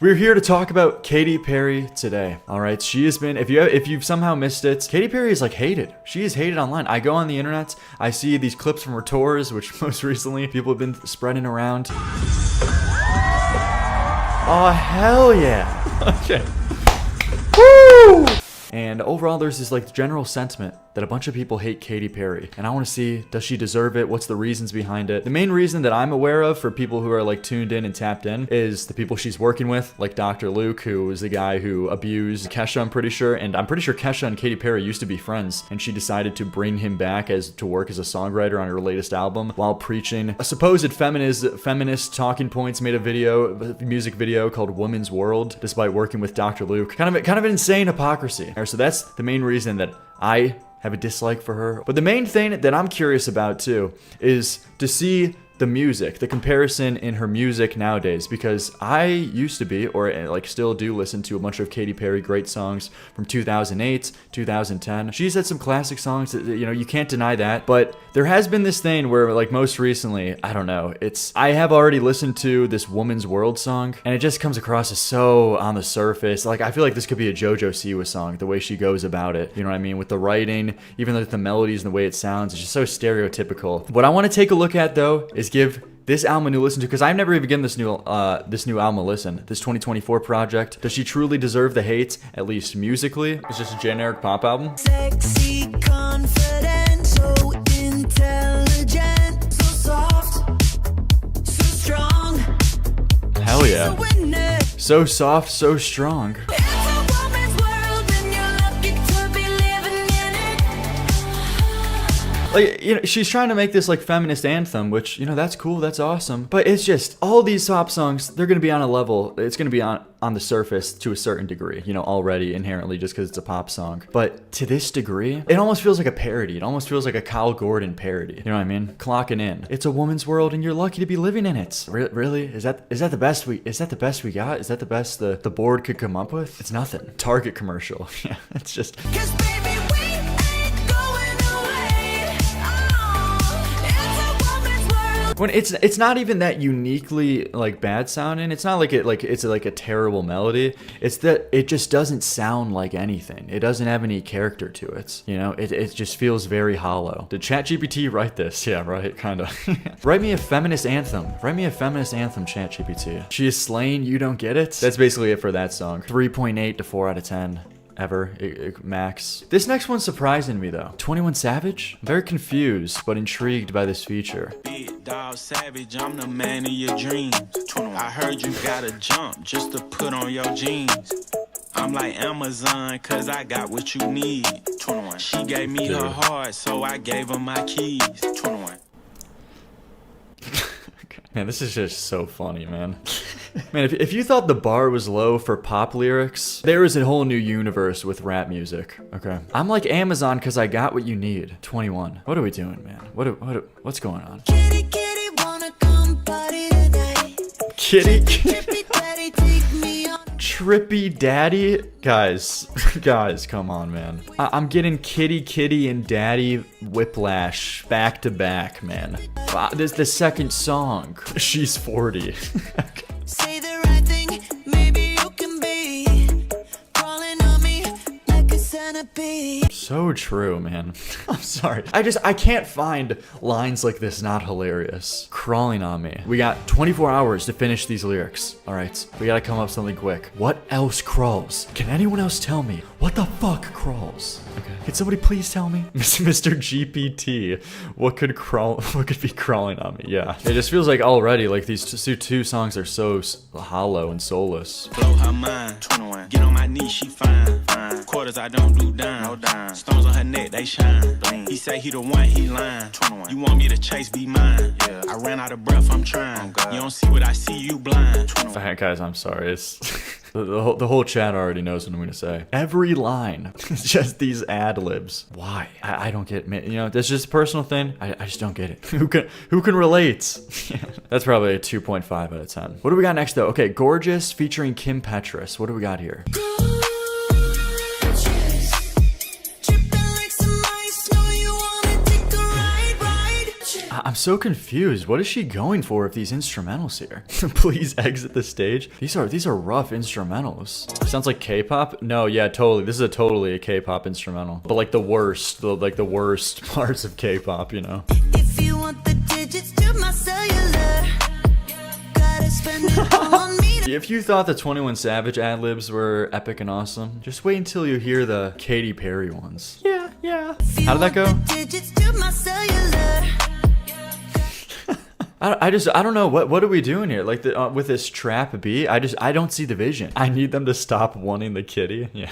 We're here to talk about Katy Perry today. All right, she has been, if you've somehow missed it, Katy Perry is like hated. She is hated online. I go on the internet, I see these clips from her tours, which most recently people have been spreading around. Oh, hell yeah. Okay. Woo! And overall, there's this like general sentiment that a bunch of people hate Katy Perry. And I want to see, does she deserve it? What's the reasons behind it? The main reason that I'm aware of for people who are like tuned in and tapped in is the people she's working with, like Dr. Luke, who was the guy who abused Kesha, I'm pretty sure. And I'm pretty sure Kesha and Katy Perry used to be friends. And she decided to bring him back to work as a songwriter on her latest album while preaching a supposed feminist talking points, made a music video called Woman's World, despite working with Dr. Luke. Kind of an insane hypocrisy. So that's the main reason that I have a dislike for her. But the main thing that I'm curious about too is to see the music, the comparison in her music nowadays, because I used to be, or like still do, listen to a bunch of Katy Perry great songs from 2008, 2010. She's had some classic songs that, you know, you can't deny that, but there has been this thing where like most recently, I don't know, I have already listened to this Woman's World song and it just comes across as so on the surface. Like I feel like this could be a JoJo Siwa song, the way she goes about it, you know what I mean? With the writing, even with the melodies and the way it sounds, it's just so stereotypical. What I want to take a look at though is give this album a new listen to, because I've never even given this new album a listen. This 2024 project. Does she truly deserve the hate, at least musically? It's just a generic pop album. Sexy, confident, so intelligent, so soft, so strong. Hell yeah. So soft, so strong. Like, you know, she's trying to make this like feminist anthem, which, you know, that's cool, that's awesome. But it's just, all these pop songs, they're gonna be on a level, it's gonna be on the surface to a certain degree, you know, already inherently just because it's a pop song. But to this degree, it almost feels like a parody. It almost feels like a Kyle Gordon parody. You know what I mean? Clocking in. It's a woman's world and you're lucky to be living in it. Really? Is that the best we got? Is that the best the board could come up with? It's nothing. Target commercial. Yeah, it's just. 'Cause baby, we ain't going away. It's a woman's world. When it's not even that uniquely like bad sounding. It's not like it's like a terrible melody. It's that it just doesn't sound like anything. It doesn't have any character to it. You know, it just feels very hollow. Did ChatGPT write this? Yeah, right, kind of. Write me a feminist anthem. Write me a feminist anthem, ChatGPT. She is slain, you don't get it. That's basically it for that song. 3.8 to 4 out of 10. Ever, max. This next one's surprising me though. 21 Savage? I'm very confused, but intrigued by this feature. Big dog savage, I'm the man of your dreams. I heard you gotta jump just to put on your jeans. I'm like Amazon, cause I got what you need. 21. She gave me her heart, so I gave her my keys. 21. Man, this is just so funny, man. Man, if you thought the bar was low for pop lyrics, there is a whole new universe with rap music, okay? I'm like Amazon because I got what you need. 21. What are we doing, man? What's going on? Kitty, kitty, wanna come party today? Kitty? Trippy daddy, take me on. Trippy Daddy? Guys, come on, man. I'm getting Kitty and Daddy whiplash back to back, man. This is the second song. She's 40. Say the right thing, maybe you can be crawling on me like a centipede. So true, man. I'm sorry. I can't find lines like this not hilarious. Crawling on me. We got 24 hours to finish these lyrics. All right, we gotta come up with something quick. What else crawls? Can anyone else tell me? What the fuck crawls? Okay. Can somebody please tell me? Mr. GPT, what could be crawling on me? Yeah. It just feels like already, like these two songs are so hollow and soulless. Blow her mind. 21. Get on my knees, she fine. Quarters, I don't do dime. No dime. Stones on her neck, they shine. Bling. He say he the one, he lying. 21. You want me to chase, be mine. Yeah. I ran out of breath, I'm trying. Oh, you don't see what I see, you blind. 21. Guys, I'm sorry. It's the whole chat already knows what I'm gonna say. Every line is just these ad libs. Why? I don't get it. You know, that's just a personal thing. I just don't get it. Who can relate? That's probably a 2.5 out of 10. What do we got next though? Okay, Gorgeous featuring Kim Petras. What do we got here? I'm so confused. What is she going for with these instrumentals here? Please exit the stage. These are rough instrumentals. Sounds like K-pop? No, yeah, totally. This is totally a K-pop instrumental. But like the worst parts of K-pop, you know? If you want the digits to my cellular, gotta spend it all on me. If you thought the 21 Savage ad-libs were epic and awesome, just wait until you hear the Katy Perry ones. Yeah, yeah. How did that go? Digits to my cellular. I don't know what are we doing here? Like with this trap beat, I don't see the vision. I need them to stop wanting the kitty. Yeah.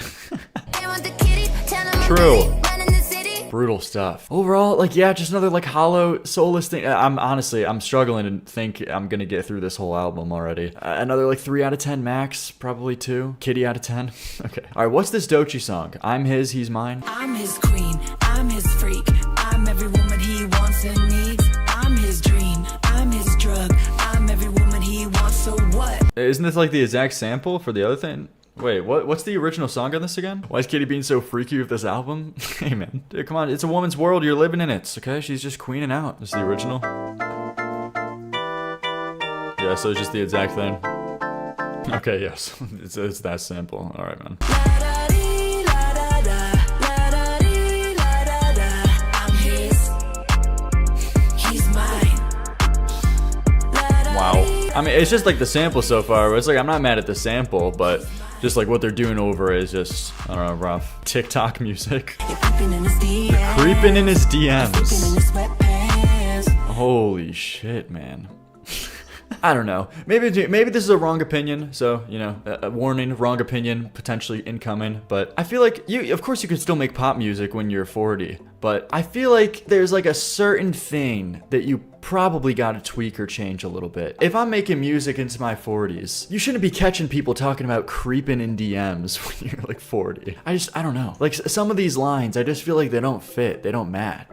They want the kitty, tell 'em I'm True. busy running the city. Brutal stuff. Overall, like, yeah, just another like hollow, soulless thing. I'm struggling to think I'm gonna get through this whole album already. Another like 3 out of 10 max, probably 2. Kitty out of 10. Okay. All right, what's this Doechii song? I'm his, he's mine. I'm his queen, I'm his freak, I'm every woman he wants and needs. I'm his dream, I'm his drug, I'm every woman he wants, so what? Isn't this like the exact sample for the other thing? Wait, what's the original song on this again? Why is Katy being so freaky with this album? Hey man, dude, come on, it's a woman's world, you're living in it, okay? She's just queening out. This is the original. Yeah, so it's just the exact thing. Okay, yes, it's that simple. All right, man. La-da-dee, la-da-da, la-da-dee, la-da-da. I'm his, he's mine. Wow. I mean, it's just like the sample so far. It's like, I'm not mad at the sample, but just like what they're doing over it is just, I don't know, rough. TikTok music. You're creeping in his DMs. Creeping in his Sleeping in DMs. his sweatpants. Holy shit, man. I don't know. Maybe this is a wrong opinion. So, you know, a warning, wrong opinion, potentially incoming. But I feel like of course you could still make pop music when you're 40. But I feel like there's like a certain thing that you probably got to tweak or change a little bit. If I'm making music into my 40s, you shouldn't be catching people talking about creeping in DMs when you're like 40. I don't know. Like some of these lines, I just feel like they don't fit. They don't match.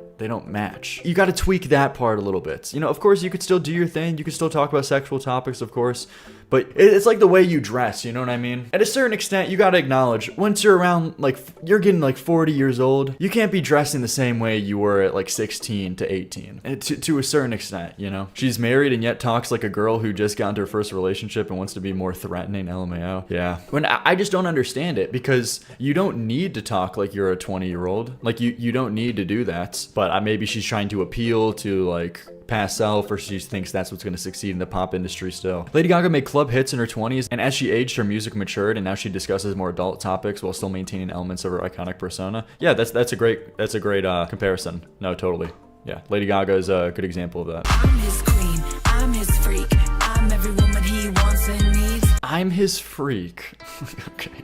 You got to tweak that part a little bit. You know, of course, you could still do your thing. You could still talk about sexual topics, of course. But it's like the way you dress, you know what I mean? At a certain extent, you got to acknowledge, once you're around, like, you're getting like 40 years old, you can't be dressing the same way you were at like 16 to 18. And to a certain extent, you know? She's married and yet talks like a girl who just got into her first relationship and wants to be more threatening, LMAO. Yeah. When I just don't understand it, because you don't need to talk like you're a 20-year-old. Like, you don't need to do that. But maybe she's trying to appeal to, like, past self, or she thinks that's what's going to succeed in the pop industry still. Lady Gaga made club hits in her 20s, and as she aged, her music matured, and now she discusses more adult topics while still maintaining elements of her iconic persona. Yeah, that's a great comparison. No, totally. Yeah, Lady Gaga is a good example of that. I'm his queen, I'm his freak, I'm every woman he wants and needs. I'm his freak. Okay.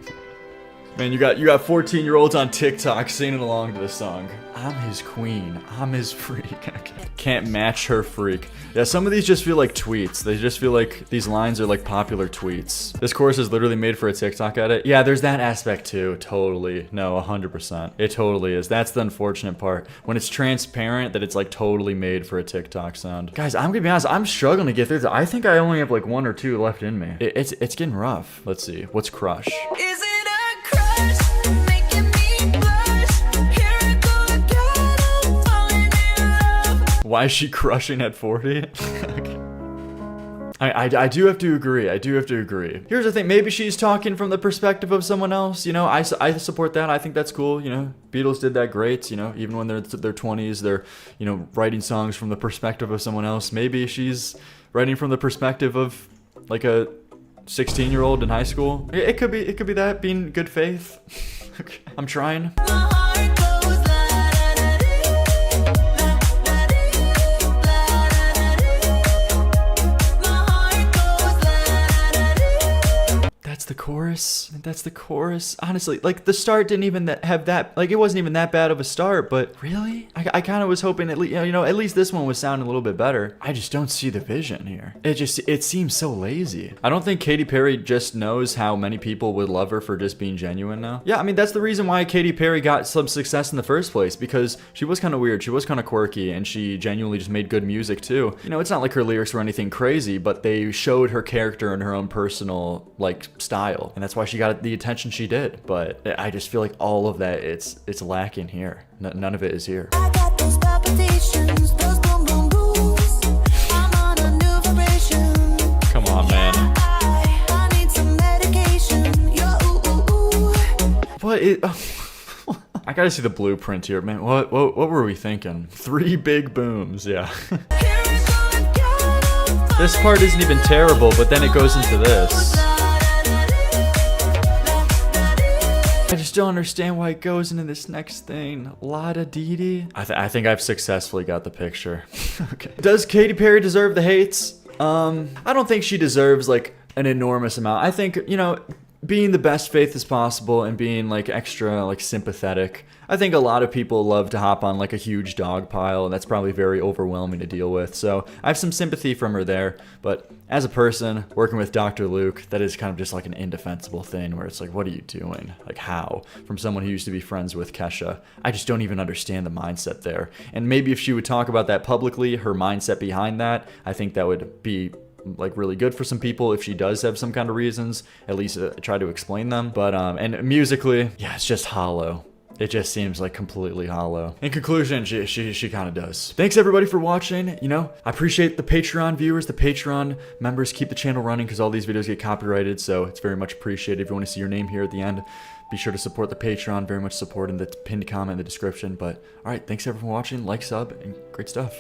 Man, you got 14-year-olds on TikTok singing along to this song. I'm his queen. I'm his freak. Can't match her freak. Yeah, some of these just feel like tweets. They just feel like these lines are like popular tweets. This chorus is literally made for a TikTok edit. Yeah, there's that aspect too. Totally. No, 100%. It totally is. That's the unfortunate part. When it's transparent that it's like totally made for a TikTok sound. Guys, I'm gonna be honest. I'm struggling to get through this. I think I only have like 1 or 2 left in me. It's getting rough. Let's see. What's Crush? Is it a crush making me blush? Here I go again, I'm falling in love. Why is she crushing at 40? I do have to agree. Here's the thing. Maybe she's talking from the perspective of someone else. You know, I support that. I think that's cool. You know, Beatles did that great. You know, even when they're in their 20s, they're, you know, writing songs from the perspective of someone else. Maybe she's writing from the perspective of like a 16-year-old in high school. It could be that, being good faith. I'm trying. My heart goes la-da-da-dee, la-da-dee, la-da-da-dee. My heart goes la-da-da-dee. That's the chorus. Honestly, like the start didn't even have that, like it wasn't even that bad of a start, but really? I kind of was hoping at least, you know, at least this one was sounding a little bit better. I just don't see the vision here. It seems so lazy. I don't think Katy Perry just knows how many people would love her for just being genuine now. Yeah, I mean, that's the reason why Katy Perry got some success in the first place, because she was kind of weird, she was kind of quirky, and she genuinely just made good music too. You know, it's not like her lyrics were anything crazy, but they showed her character and her own personal, like, style, and that's why she got the attention she did. But I just feel like all of that, it's lacking here. None of it is here. I got those palpitations, those boom boom boom. What is... I gotta see the blueprint here, man. What were we thinking? 3 big booms, yeah. This part isn't even terrible, but then it goes into this. I just don't understand why it goes into this next thing. Lotta Dee Dee. I think I've successfully got the picture. Okay. Does Katy Perry deserve the hates? I don't think she deserves like an enormous amount. I think, you know, being the best faith as possible and being like extra like sympathetic. I think a lot of people love to hop on like a huge dog pile, and that's probably very overwhelming to deal with. So I have some sympathy from her there, but as a person working with Dr. Luke, that is kind of just like an indefensible thing where it's like, what are you doing? Like how? From someone who used to be friends with Kesha. I just don't even understand the mindset there. And maybe if she would talk about that publicly, her mindset behind that, I think that would be like really good for some people if she does have some kind of reasons, at least try to explain them. But and musically, yeah, it's just hollow. It just seems like completely hollow. In conclusion, she kind of does. Thanks everybody for watching. You know, I appreciate the Patreon viewers, the Patreon members keep the channel running because all these videos get copyrighted, so it's very much appreciated. If you want to see your name here at the end, be sure to support the Patreon. Very much support in the pinned comment in the description. But all right, thanks everyone for watching. Like, sub, and great stuff.